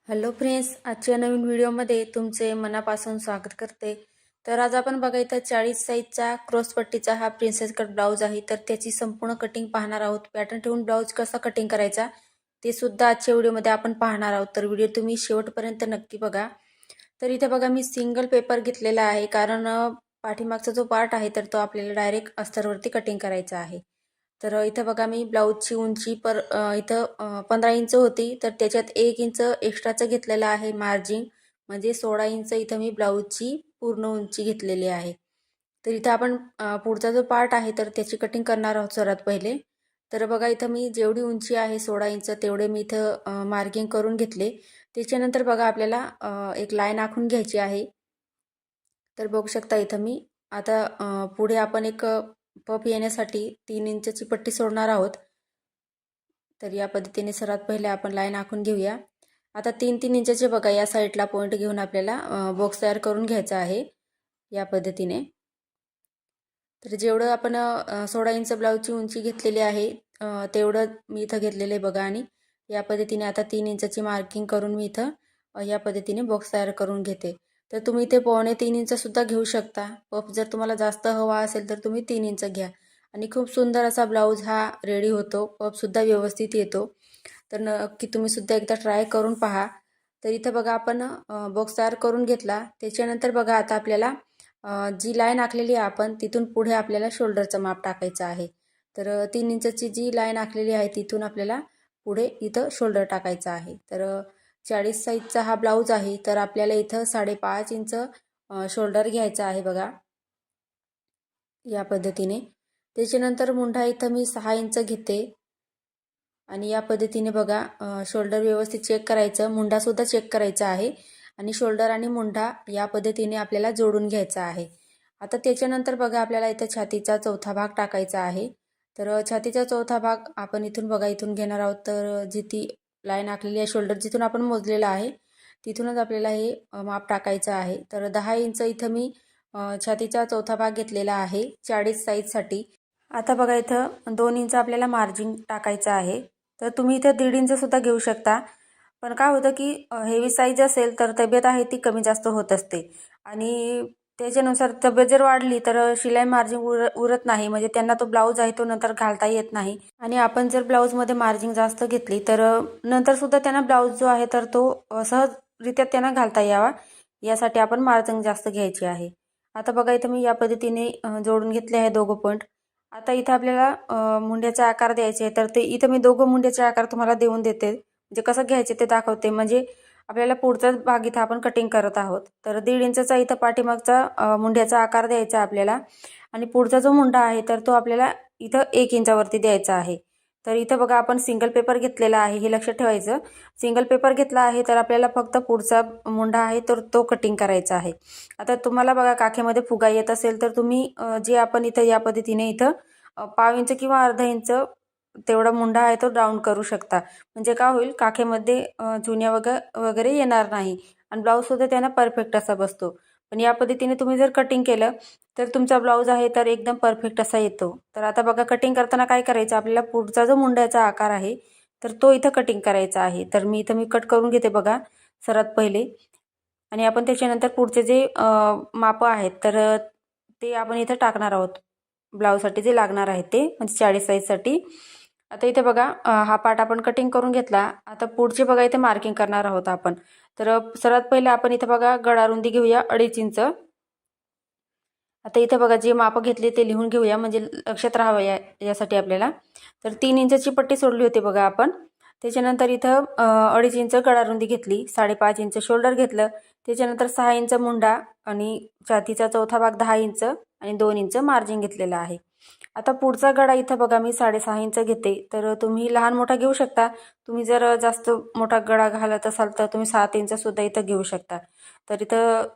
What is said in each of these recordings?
Hello friends, आजच्या नवीन व्हिडिओमध्ये तुमचे मनापासून स्वागत करते. तर आज आपण बघा इथं 40 साईजचा क्रॉसपट्टीचा हा प्रिन्सेस कट ब्लाऊज आहे. तर त्याची संपूर्ण कटिंग पाहणार आहोत. पॅटर्न ठेवून ब्लाऊज कसा कटिंग करायचा ते सुद्धा आजच्या व्हिडिओमध्ये आपण पाहणार आहोत. तर व्हिडिओ तुम्ही शेवटपर्यंत नक्की बघा. तर इथे बघा मी सिंगल पेपर घेतलेला आहे, कारण पाठीमागचा जो पार्ट आहे तर तो आपल्याला डायरेक्ट अस्तरवरती कटिंग करायचा आहे. तर इथं बघा मी ब्लाऊजची उंची इथं 15 इंच होती, तर त्याच्यात 1 इंच एक्स्ट्राचं घेतलेलं आहे मार्जिन, म्हणजे 16 इंच इथं मी ब्लाऊजची पूर्ण उंची घेतलेली आहे. तर इथं आपण पुढचा जो पार्ट आहे तर त्याची कटिंग करणार आहोत सर्वात पहिले. तर बघा इथं मी जेवढी उंची आहे 16 इंच तेवढे मी इथं मार्किंग करून घेतले. त्याच्यानंतर बघा आपल्याला एक लाईन आखून घ्यायची आहे. तर बघू शकता इथं मी आता पुढे आपण एक पफ येण्यासाठी 3 इंचची पट्टी सोडणार आहोत. तर या पद्धतीने सर्वात पहिले आपण लाईन आखून घेऊया. आता 3-3 इंचाचे बघा या साईडला पॉईंट घेऊन आपल्याला बॉक्स तयार करून घ्यायचा आहे या पद्धतीने. तर जेवढं आपण 16 इंच ब्लाऊजची उंची घेतलेली आहे तेवढं मी इथं घेतलेलं आहे बघा. आणि या पद्धतीने आता 3 इंचाची मार्किंग करून मी इथं या पद्धतीने बॉक्स तयार करून घेते. तर तुम्ही इथे 2.25 इंच सुद्धा घेऊ शकता. पफ जर तुम्हाला जास्त हवा असेल तर तुम्ही 3 इंच घ्या आणि खूप सुंदर असा ब्लाऊज हा रेडी होतो. पफसुद्धा व्यवस्थित येतो. तर नक्की तुम्ही सुद्धा एकदा ट्राय करून पहा. तर इथं बघा आपण बॉक्स तयार करून घेतला. त्याच्यानंतर बघा आता आपल्याला जी लाईन आखलेली आहे आपण तिथून पुढे आपल्याला शोल्डरचं माप टाकायचं आहे. तर 3 इंचची जी लाईन आखलेली आहे तिथून आपल्याला पुढे इथं शोल्डर टाकायचं आहे. तर 40 साईजचा हा ब्लाऊज आहे, तर आपल्याला इथं 5.5 इंच शोल्डर घ्यायचा आहे बघा या पद्धतीने. त्याच्यानंतर मुंढा इथं मी 6 इंच घेते आणि या पद्धतीने बघा शोल्डर व्यवस्थित चेक करायचं, मुंढासुद्धा चेक करायचा आहे आणि शोल्डर आणि मुंढा या पद्धतीने आपल्याला जोडून घ्यायचा आहे. आता त्याच्यानंतर बघा आपल्याला इथं छातीचा चौथा भाग टाकायचा आहे. तर छातीचा चौथा भाग आपण इथून बघा इथून घेणार आहोत. तर जी ती लाईन आखलेली आहे शोल्डर जिथून आपण मोजलेलं आहे तिथूनच आपल्याला हे माप टाकायचं आहे. तर 10 इंच इथं मी छातीचा चौथा भाग घेतलेला आहे 40 साईजसाठी. आता बघा इथं 2 इंच आपल्याला मार्जिन टाकायचं आहे. तर तुम्ही इथं 1.5 इंच सुद्धा घेऊ शकता. पण काय होतं की हेवी साईज असेल तर तब्येत आहे ती कमी जास्त होत असते आणि त्याच्यानुसार तब्येत जर वाढली तर शिलाई मार्जिन उरत नाही, म्हणजे त्यांना तो ब्लाऊज आहे तो नंतर घालता येत नाही. आणि आपण जर ब्लाऊजमध्ये मार्जिन जास्त घेतली तर नंतर सुद्धा त्यांना ब्लाऊज जो आहे तर तो सहजरित्या त्यांना घालता यावा यासाठी आपण मार्जिन जास्त घ्यायची आहे. आता बघा इथं मी या पद्धतीने जोडून घेतले आहे दोघं पॉईंट. आता इथं आपल्याला मुंड्याचा आकार द्यायचे आहे. तर ते इथं मी दोघं मुंड्याचे आकार तुम्हाला देऊन देते, म्हणजे कसं घ्यायचे ते दाखवते. म्हणजे आपल्याला पुढचाच भाग इथं आपण कटिंग करत आहोत. तर 1.5 इंचचा इथं पाठीमागचा मुंड्याचा आकार द्यायचा आपल्याला आणि पुढचा जो मुंडा आहे तर तो आपल्याला इथं 1 इंचावरती द्यायचा आहे. तर इथं बघा आपण सिंगल पेपर घेतलेला आहे, हे लक्षात ठेवायचं. सिंगल पेपर घेतला आहे तर आपल्याला फक्त पुढचा मुंडा आहे तर तो कटिंग करायचा आहे. आता तुम्हाला बघा काखेमध्ये फुगा येत असेल तर तुम्ही जे आपण इथं या पद्धतीने इथं 1/2 इंच किंवा अर्धा इंच तेवढा मुंडा आहे तो डाऊन करू शकता. म्हणजे काय होईल काखेमध्ये चुन्या वगैरे येणार नाही आणि ब्लाऊजसुद्धा त्यांना परफेक्ट असा बसतो. पण या पद्धतीने तुम्ही जर कटिंग केलं तर तुमचा ब्लाऊज आहे तर एकदम परफेक्ट असा येतो. तर आता बघा कटिंग करताना काय करायचं आपल्याला पुढचा जो मुंड्याचा आकार आहे तर तो इथं कटिंग करायचा आहे. तर मी कट करून घेते बघा सर्वात पहिले. आणि आपण त्याच्यानंतर पुढचे जे मापं आहेत तर ते आपण इथं टाकणार आहोत. ब्लाऊजसाठी जे लागणार आहे ते, म्हणजे 40 साईजसाठी. आता इथे बघा हा पार्ट आपण कटिंग करून घेतला. आता पुढचे बघा इथे मार्किंग करणार आहोत आपण. तर सर्वात पहिले आपण इथं बघा गळारुंदी घेऊया 2.5 इंच. आता इथे बघा जे मापं घेतले ते लिहून घेऊया, म्हणजे लक्षात राहावं यासाठी आपल्याला. तर 3 इंचची पट्टी सोडली होती बघा आपण. त्याच्यानंतर इथं 2.5 इंच गळारुंदी घेतली, 5.5 इंच शोल्डर घेतलं, त्याच्यानंतर 6 इंच मुंडा आणि छातीचा चौथा भाग 10 इंच आणि 2 इंच मार्जिन घेतलेलं आहे. आता पुढचा गळा इथं बघा मी 6.5 इंच घेते. तर तुम्ही लहान मोठा घेऊ शकता. तुम्ही जर जास्त मोठा गळा घालत असाल तर तुम्ही 7 इंच सुद्धा इथं घेऊ शकता. तर इथं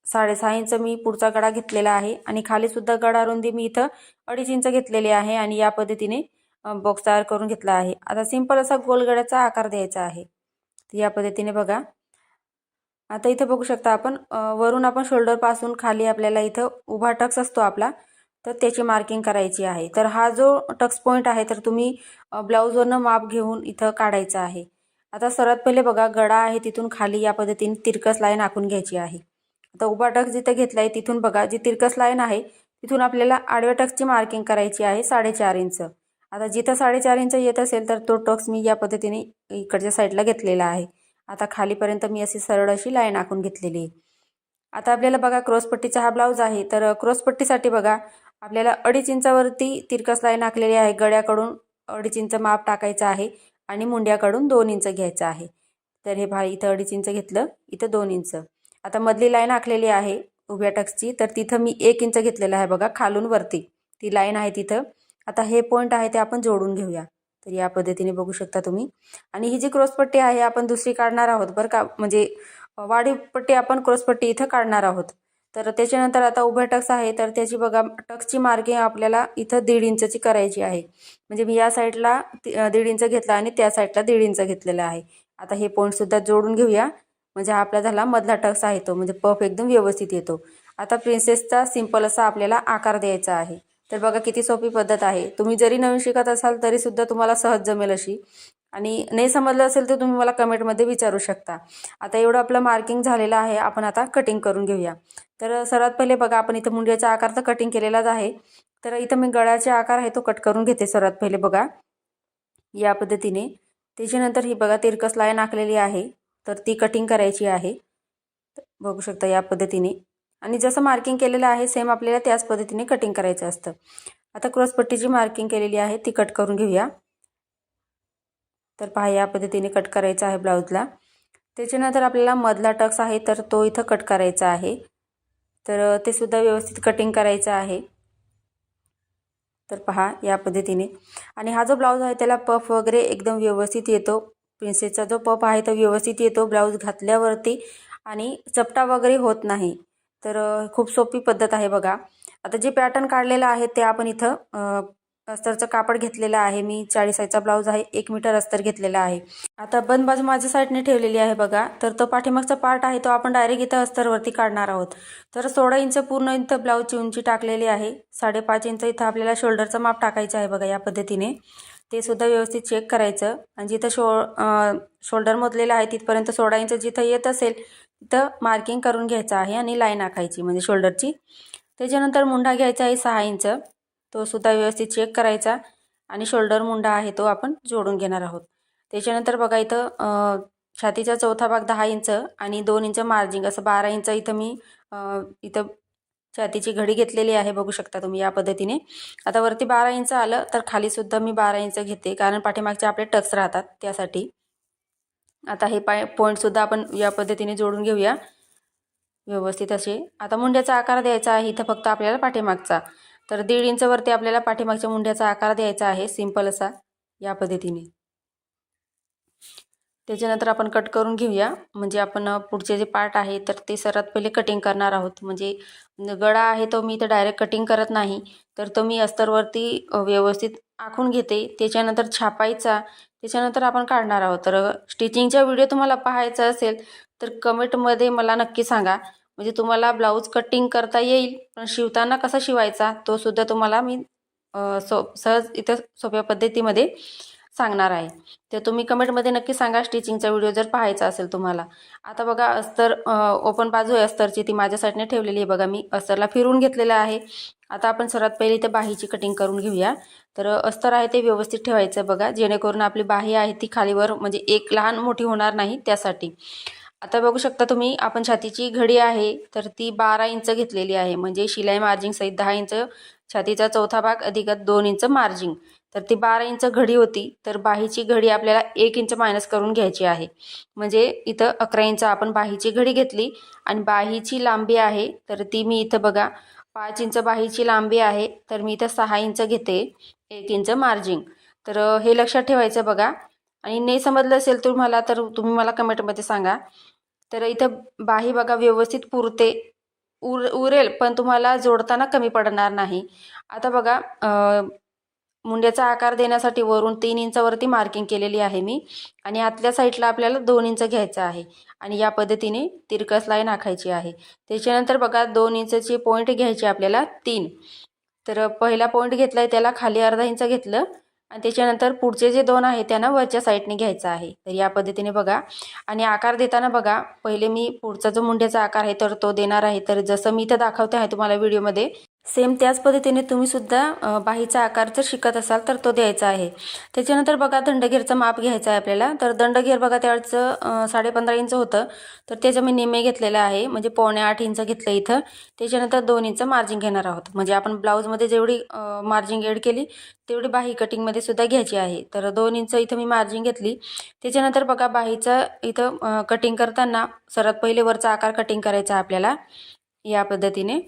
6.5 इंच मी पुढचा गळा घेतलेला आहे आणि खाली सुद्धा गळा रुंदी मी इथं 2.5 इंच घेतलेली आहे आणि या पद्धतीने बॉक्स तयार करून घेतला आहे. आता सिंपल असा गोल गळ्याचा आकार द्यायचा आहे. या पद्धतीने बघा. आता इथं बघू शकता आपण वरून आपण शोल्डर पासून खाली आपल्याला इथं उभा टक्स असतो आपला, तर त्याची मार्किंग करायची आहे. तर हा जो टक्स पॉईंट आहे तर तुम्ही ब्लाऊजवरनं माप घेऊन इथं काढायचा आहे. आता सर्वात पहिले बघा गळा आहे तिथून खाली या पद्धतीने तिरकस लाईन आखून घ्यायची आहे। आता उभा टक्स जिथे घेतला आहे तिथून बघा जी तिरकस लाईन आहे तिथून आपल्याला आडव्या टक्सची मार्किंग करायची आहे 4.5 इंच। आता जिथं 4.5 इंच येत असेल तर तो टक्स मी या पद्धतीने इकडच्या साईडला घेतलेला आहे। आता खालीपर्यंत मी अशी सरळ अशी लाईन आखून घेतलेली आहे। आता आपल्याला बघा क्रॉसपट्टीचा हा ब्लाऊज आहे, तर क्रॉसपट्टीसाठी बघा आपल्याला 2.5 इंचावरती तिरकस लाईन आखलेली आहे। गळ्याकडून 2.5 इंच माप टाकायचं आहे आणि मुंड्याकडून 2 इंच घ्यायचं आहे। तर हे पहा इथं 2.5 इंच घेतलं, इथं 2 इंच। आता मधली लाईन आखलेली आहे उभ्या टक्सची, तर तिथं मी 1 इंच घेतलेलं आहे बघा खालून वरती ती लाईन आहे तिथं। आता हे पॉईंट आहे ते आपण जोडून घेऊया। तर या पद्धतीने बघू शकता तुम्ही। आणि ही जी क्रॉसपट्टी आहे आपण दुसरी काढणार आहोत बरं का, म्हणजे वाढीव पट्टी आपण क्रॉसपट्टी इथं काढणार आहोत। तर त्याच्यानंतर आता उभ्या टक्स आहे तर त्याची बघा टक्सची मार्किंग आपल्याला इथं 1.5 इंचची करायची आहे। म्हणजे मी या साईडला 1.5 इंच घेतला आणि त्या साईडला 1.5 इंच घेतलेला आहे। आता हे पॉईंट सुद्धा जोडून घेऊया, म्हणजे हा आपला झाला मधला टक्स आहे तो, म्हणजे पफ एकदम व्यवस्थित येतो। आता प्रिन्सेसचा सिंपल असा आपल्याला आकार द्यायचा आहे। तर बघा किती सोपी पद्धत आहे। तुम्ही जरी नवीन शिकत असाल तरी सुद्धा तुम्हाला सहज जमेल अशी। आणि नाही समजलं असेल तर तुम्ही मला कमेंटमध्ये विचारू शकता। आता एवढं आपलं मार्किंग झालेलं आहे, आपण आता कटिंग करून घेऊया। तर सर्वात पहिले बघा आपण इथं मुंड्याचा आकार तर कटिंग केलेलाच आहे, तर इथं मी गळ्याचा आकार आहे तो कट करून घेते सर्वात पहिले बघा या पद्धतीने। त्याच्यानंतर ही बघा तिरकस लाईन आखलेली आहे तर ती कटिंग करायची आहे, बघू शकता या पद्धतीने। आणि जसं मार्किंग केलेलं आहे सेम आपल्याला त्याच पद्धतीने कटिंग करायचं असतं। आता क्रॉसपट्टीची मार्किंग केलेली आहे ती कट करून घेऊया। तर पहा या पद्धतीने कट करायचं आहे ब्लाऊजला। त्याच्यानंतर आपल्याला मधला टक्स आहे तर तो इथं कट करायचा आहे, तर ते सुद्धा व्यवस्थित कटिंग करायचं आहे। तर पहा या पद्धतीने। आणि हा जो ब्लाऊज आहे त्याला पफ वगैरे एकदम व्यवस्थित येतो। प्रिन्सेसचा जो पफ आहे तो व्यवस्थित येतो ब्लाऊज घातल्यावरती आणि चपटा वगैरे होत नाही। तर खूप सोपी पद्धत आहे बघा। आता जे पॅटर्न काढलेलं आहे ते आपण इथं अस्तरचं कापड घेतलेलं आहे मी, 40 साईजचा ब्लाऊज आहे, 1 मीटर अस्तर घेतलेला आहे। आता बंद बाजू माझ्या साईडने ठेवलेली आहे बघा, तर तो पाठीमागचा पार्ट आहे तो आपण डायरेक्ट इथं अस्तरवरती काढणार आहोत। तर 16 इंच पूर्ण इथं ब्लाऊजची उंची टाकलेली आहे, 5.5 इंच इथं आपल्याला शोल्डरचं माप टाकायचं आहे बघा या पद्धतीने। ते सुद्धा व्यवस्थित चेक करायचं आणि जिथं शोल्डर मोजलेलं आहे तिथपर्यंत 16 इंच जिथं येत असेल तिथं मार्किंग करून घ्यायचं आहे आणि लाईन आखायची म्हणजे शोल्डरची। त्याच्यानंतर मुंडा घ्यायचा आहे 6 इंच, तो सुद्धा व्यवस्थित चेक करायचा आणि शोल्डर मुंडा आहे तो आपण जोडून घेणार आहोत। त्याच्यानंतर बघा इथं छातीचा चौथा भाग 10 इंच आणि 2 इंच मार्जिंग असं 12 इंच इथं मी इथं छातीची घडी घेतलेली आहे, बघू शकता तुम्ही या पद्धतीने। आता वरती 12 इंच आलं तर खाली सुद्धा मी 12 इंच घेते, कारण पाठीमागचे आपले टक्स राहतात त्यासाठी। आता हे पॉईंट सुद्धा आपण या पद्धतीने जोडून घेऊया व्यवस्थित असे। आता मुंड्याचा आकार द्यायचा आहे इथं फक्त आपल्याला पाठीमागचा, तर 1.5 इंच वरती आपल्याला पाठीमागच्या मुंड्याचा आकार द्यायचा आहे सिंपल असा या पद्धतीने। त्याच्यानंतर आपण कट करून घेऊया, म्हणजे आपण पुढचे जे पार्ट आहे तर ते सर्वात पहिले कटिंग करणार आहोत। म्हणजे गळा आहे तो मी इथं डायरेक्ट कटिंग करत नाही, तर तो मी अस्तरवरती व्यवस्थित आखून घेते, त्याच्यानंतर छापायचा, त्याच्यानंतर आपण काढणार आहोत। तर स्टिचिंगचा व्हिडिओ तुम्हाला पाहायचा असेल तर कमेंटमध्ये मला नक्की सांगा, म्हणजे तुम्हाला ब्लाऊज कटिंग करता येईल, पण शिवताना कसा शिवायचा तो सुद्धा तुम्हाला मी सहज इथं सोप्या पद्धतीमध्ये सांगणार आहे। तर तुम्ही कमेंटमध्ये नक्की सांगा स्टिचिंगचा व्हिडिओ जर पाहायचा असेल तुम्हाला। आता बघा अस्तर ओपन बाजू आहे अस्तरची ती माझ्या साईडने ठेवलेली आहे बघा, मी अस्तरला फिरवून घेतलेलं आहे। आता आपण सर्वात पहिले इथे बाहीची कटिंग करून घेऊया। तर अस्तर आहे ते व्यवस्थित ठेवायचं बघा, जेणेकरून आपली बाही आहे ती खालीवर म्हणजे एक लहान मोठी होणार नाही त्यासाठी। आता बघू शकता तुम्ही आपण छातीची घडी आहे तर ती 12 इंच घेतलेली आहे, म्हणजे शिलाई मार्जिंग सहित 10 इंच छातीचा चौथा भाग अधिक 2 इंच मार्जिंग, तर ती 12 इंच घडी होती। तर बाहीची घडी आपल्याला 1 इंच मायनस करून घ्यायची आहे, म्हणजे इथं 11 इंच आपण बाहीची घडी घेतली। आणि बाहीची लांबी आहे तर ती मी इथं बघा 5 इंच बाहीची लांबी आहे, तर मी इथं 6 इंच घेते, 1 इंच मार्जिंग। तर हे लक्षात ठेवायचं बघा। आणि नाही समजलं असेल तुम्हाला तर तुम्ही मला कमेंटमध्ये सांगा। तर इथं बाही बघा व्यवस्थित पुरते उरेल, पण तुम्हाला जोडताना कमी पडणार नाही। आता बघा मुंड्याचा आकार देण्यासाठी वरून 3 इंचावरती मार्किंग केलेली आहे मी, आणि आतल्या साईडला आपल्याला 2 इंच घ्यायचं आहे आणि या पद्धतीने तिरकस लाईन आखायची आहे। त्याच्यानंतर बघा 2 इंचचे पॉईंट घ्यायचे आपल्याला 3। तर पहिला पॉईंट घेतलाय त्याला खाली अर्धा इंच घेतलं आणि त्याच्यानंतर पुढचे जे 2 आहे त्यांना वरच्या साईडने घ्यायचं आहे. तर या पद्धतीने बघा. आणि आकार देताना बघा, पहिले मी पुढचा जो मुंड्याचा आकार आहे तर तो देणार आहे. तर जसं मी इथं दाखवते आहे तुम्हाला व्हिडिओमध्ये, सेम त्याच पद्धतीने तुम्ही सुद्धा बाहीचा आकार जर शिकत असाल तर तो द्यायचा आहे. त्याच्यानंतर बघा दंडघेरचं माप घ्यायचं आहे आपल्याला. तर दंडघेर बघा त्यावेळचं 15.5 इंच होतं, तर त्याचं मी निम्मे घेतलेलं आहे, म्हणजे 7.25 इंच घेतलं इथं. त्याच्यानंतर 2 इंच मार्जिन घेणार आहोत, म्हणजे आपण ब्लाऊजमध्ये जेवढी मार्जिन ॲड केली तेवढी बाही कटिंगमध्ये सुद्धा घ्यायची आहे. तर 2 इंच इथं मी मार्जिन घेतली. त्याच्यानंतर बघा बाहीचं इथं कटिंग करताना सर्वात पहिले वरचा आकार कटिंग करायचा आपल्याला या पद्धतीने.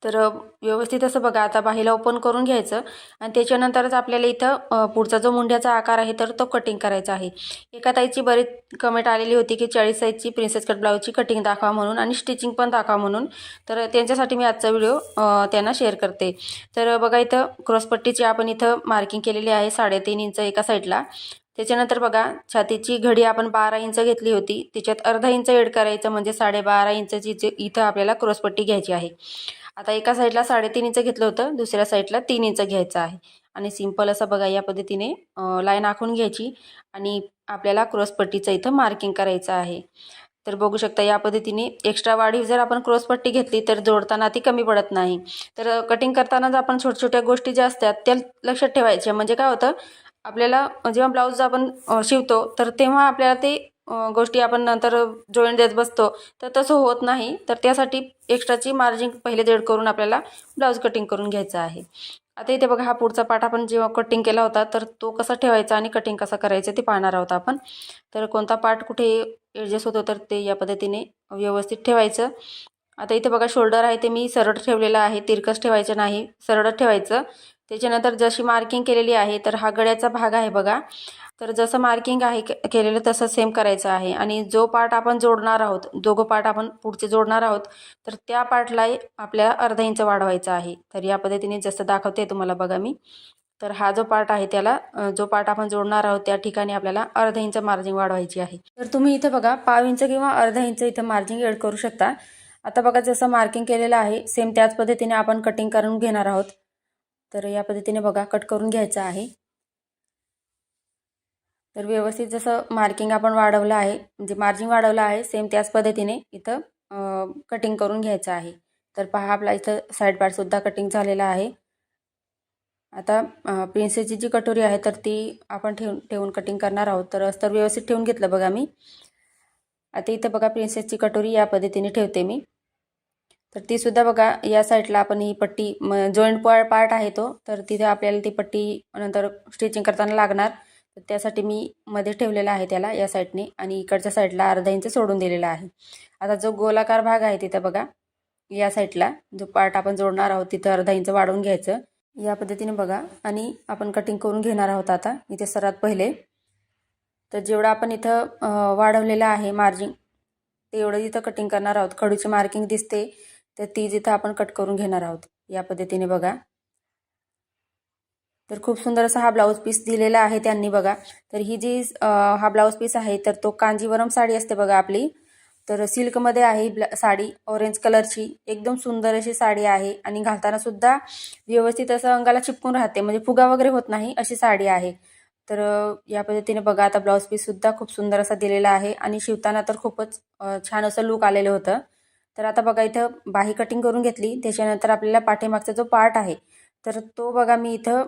तर व्यवस्थित असं बघा, आता बाहीला ओपन करून घ्यायचं आणि त्याच्यानंतरच आपल्याला इथं पुढचा जो मुंड्याचा आकार आहे तर तो कटिंग करायचा आहे. एका ताईची बरीच कमेंट आलेली होती की 40 साईजची प्रिन्सेस कट ब्लाऊजची कटिंग दाखवा म्हणून आणि स्टिचिंग पण दाखवा म्हणून. तर त्यांच्यासाठी मी आजचा व्हिडिओ त्यांना शेअर करते. तर बघा इथं क्रॉसपट्टीची आपण इथं मार्किंग केलेली आहे 3.5 इंच एका साईडला. त्याच्यानंतर बघा छातीची घडी आपण 12 इंच घेतली होती, त्याच्यात अर्धा इंच ॲड करायचं, म्हणजे 12.5 इंचची इथं आपल्याला क्रॉसपट्टी घ्यायची आहे. आता एका साईडला 3.5 इंच घेतलं होतं, दुसऱ्या साईडला 3 इंच घ्यायचं आहे. आणि सिंपल असं बघा या पद्धतीने लाईन आखून घ्यायची आणि आपल्याला क्रॉसपट्टीचं इथं मार्किंग करायचं आहे. तर बघू शकता या पद्धतीने एक्स्ट्रा वाढीव जर आपण क्रॉसपट्टी घेतली तर जोडताना ती कमी पडत नाही. तर कटिंग करतानाच आपण छोट्या गोष्टी ज्या असतात त्या लक्षात ठेवायच्या, म्हणजे काय होतं आपल्याला जेव्हा ब्लाऊज आपण शिवतो तर तेव्हा आपल्याला ते गोष्टी आपण नंतर जॉईंट देत बसतो, तर तसं होत नाही. तर त्यासाठी एक्स्ट्राची मार्जिन पहिले देड करून आपल्याला ब्लाऊज कटिंग करून घ्यायचं आहे. आता इथे बघा हा पुढचा पार्ट आपण जेव्हा कटिंग केला होता तर तो कसा ठेवायचा आणि कटिंग कसं करायचं ते पाहणार आहोत आपण. तर कोणता पार्ट कुठे ॲडजस्ट होतो तर ते या पद्धतीने व्यवस्थित ठेवायचं. आता इथे बघा शोल्डर आहे ते मी सरळ ठेवलेलं आहे, तिरकस ठेवायचं नाही, सरळच ठेवायचं. त्याच्यानंतर जशी मार्किंग केलेली आहे तर हा गळ्याचा भाग आहे बघा. तर जसं मार्किंग आहे केलेलं तसं सेम करायचं आहे. आणि जो पार्ट आपण जोडणार आहोत, दोघं पार्ट आपण पुढचे जोडणार आहोत, तर त्या पार्टला आपल्याला अर्धा इंच वाढवायचा आहे. तर या पद्धतीने जसं दाखवते तुम्हाला बघा मी. तर हा जो पार्ट आहे त्याला जो पार्ट आपण जोडणार आहोत त्या ठिकाणी आपल्याला अर्धा इंच मार्जिन वाढवायची आहे. तर तुम्ही इथं बघा पाव इंच किंवा अर्धा इंच इथं मार्जिन ॲड करू शकता. आता बघा जसं मार्किंग केलेलं आहे सेम त्याच पद्धतीने आपण कटिंग करून घेणार आहोत. तर या पद्धतीने बघा कट करून घ्यायचं आहे. तर व्यवस्थित जसं मार्किंग आपण वाढवलं आहे, म्हणजे मार्जिन वाढवलं आहे, सेम त्याच पद्धतीने इथं कटिंग करून घ्यायचं आहे. तर पहा आपला इथं साईड पार्टसुद्धा कटिंग झालेला आहे. आता प्रिन्सेसची जी कटोरी आहे तर ती आपण ठेवून कटिंग करणार आहोत. तर अस्तर व्यवस्थित ठेवून घेतलं बघा मी. आता इथं बघा प्रिन्सेसची कटोरी या पद्धतीने ठेवते मी. तर ती सुद्धा बघा या साईडला आपण ही पट्टी जॉईंट पार्ट आहे तो, तर तिथे आपल्याला ती पट्टी नंतर स्टिचिंग करताना लागणार. तर त्यासाठी मी मध्ये ठेवलेला आहे त्याला या साईडने आणि इकडच्या साईडला अर्धा इंच सोडून दिलेला आहे. आता जो गोलाकार भाग आहे तिथं बघा या साईडला जो पार्ट आपण जोडणार आहोत तिथं अर्धा इंच वाढवून घ्यायचं या पद्धतीने बघा. आणि आपण कटिंग करून घेणार आहोत आता इथे सर्वात पहिले. तर जेवढं आपण इथं वाढवलेलं आहे मार्जिन तेवढं इथं कटिंग करणार आहोत. खडूची मार्किंग दिसते तर ती जिथं आपण कट करून घेणार आहोत या पद्धतीने बघा. तर खूप सुंदर असा हा ब्लाऊज पीस दिलेला आहे त्यांनी बघा. तर ही जी हा ब्लाऊज पीस आहे तर तो कांजीवरम साडी असते बघा आपली, तर सिल्कमध्ये आहे साडी, ऑरेंज कलरची एकदम सुंदर अशी साडी आहे. आणि घालताना सुद्धा व्यवस्थित असं अंगाला चिपकून राहते, म्हणजे फुगा वगैरे होत नाही अशी साडी आहे. तर या पद्धतीने बघा आता ब्लाऊज पीससुद्धा खूप सुंदर असा दिलेला आहे आणि शिवताना तर खूपच छान असं लूक आलेलं होतं. तर आता बघा इथं बाही कटिंग करून घेतली. त्याच्यानंतर आपल्याला पाठीमागचा जो पार्ट आहे तर तो बघा मी इथं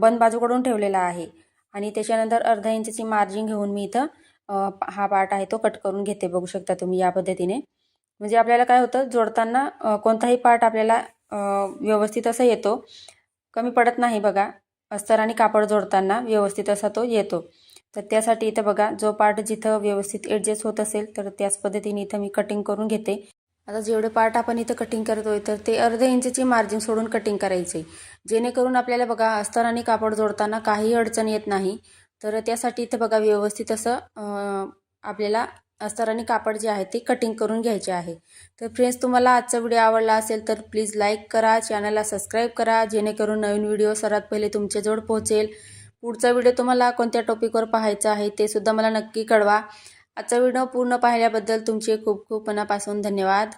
बंद बाजूकडून ठेवलेला आहे. आणि त्याच्यानंतर अर्धा इंचची मार्जिन घेऊन मी इथं हा पार्ट आहे तो कट करून घेते. बघू शकता तुम्ही या पद्धतीने. म्हणजे आपल्याला काय होतं जोडताना कोणताही पार्ट आपल्याला व्यवस्थित असा येतो, कमी पडत नाही बघा. अस्तर आणि कापड जोडताना व्यवस्थित असा तो येतो. तर त्यासाठी इथं बघा जो पार्ट जिथं व्यवस्थित ॲडजस्ट होत असेल तर त्याच पद्धतीने इथं मी कटिंग करून घेते. आता जेवढे पार्ट आपण इथं कटिंग करतोय तर ते अर्ध्या इंचची मार्जिन सोडून कटिंग करायचे, जेणेकरून आपल्याला बघा अस्तर आणि कापड जोडताना काही अडचण येत नाही. तर त्यासाठी इथं बघा व्यवस्थित असं आपल्याला अस्तर आणि कापड जे आहे ते कटिंग करून घ्यायचे आहे. तर फ्रेंड्स तुम्हाला आजचा व्हिडिओ आवडला असेल तर प्लीज लाईक करा, चॅनलला सबस्क्राईब करा, जेणेकरून नवीन व्हिडिओ सर्वात पहिले तुमच्याजवळ पोहोचेल. पुढचा व्हिडिओ तुम्हाला कोणत्या टॉपिकवर पाहायचा आहे ते सुद्धा मला नक्की कळवा. आजचा व्हिडिओ पूर्ण पाहिल्याबद्दल तुमचे खूप खूप मनापासून धन्यवाद.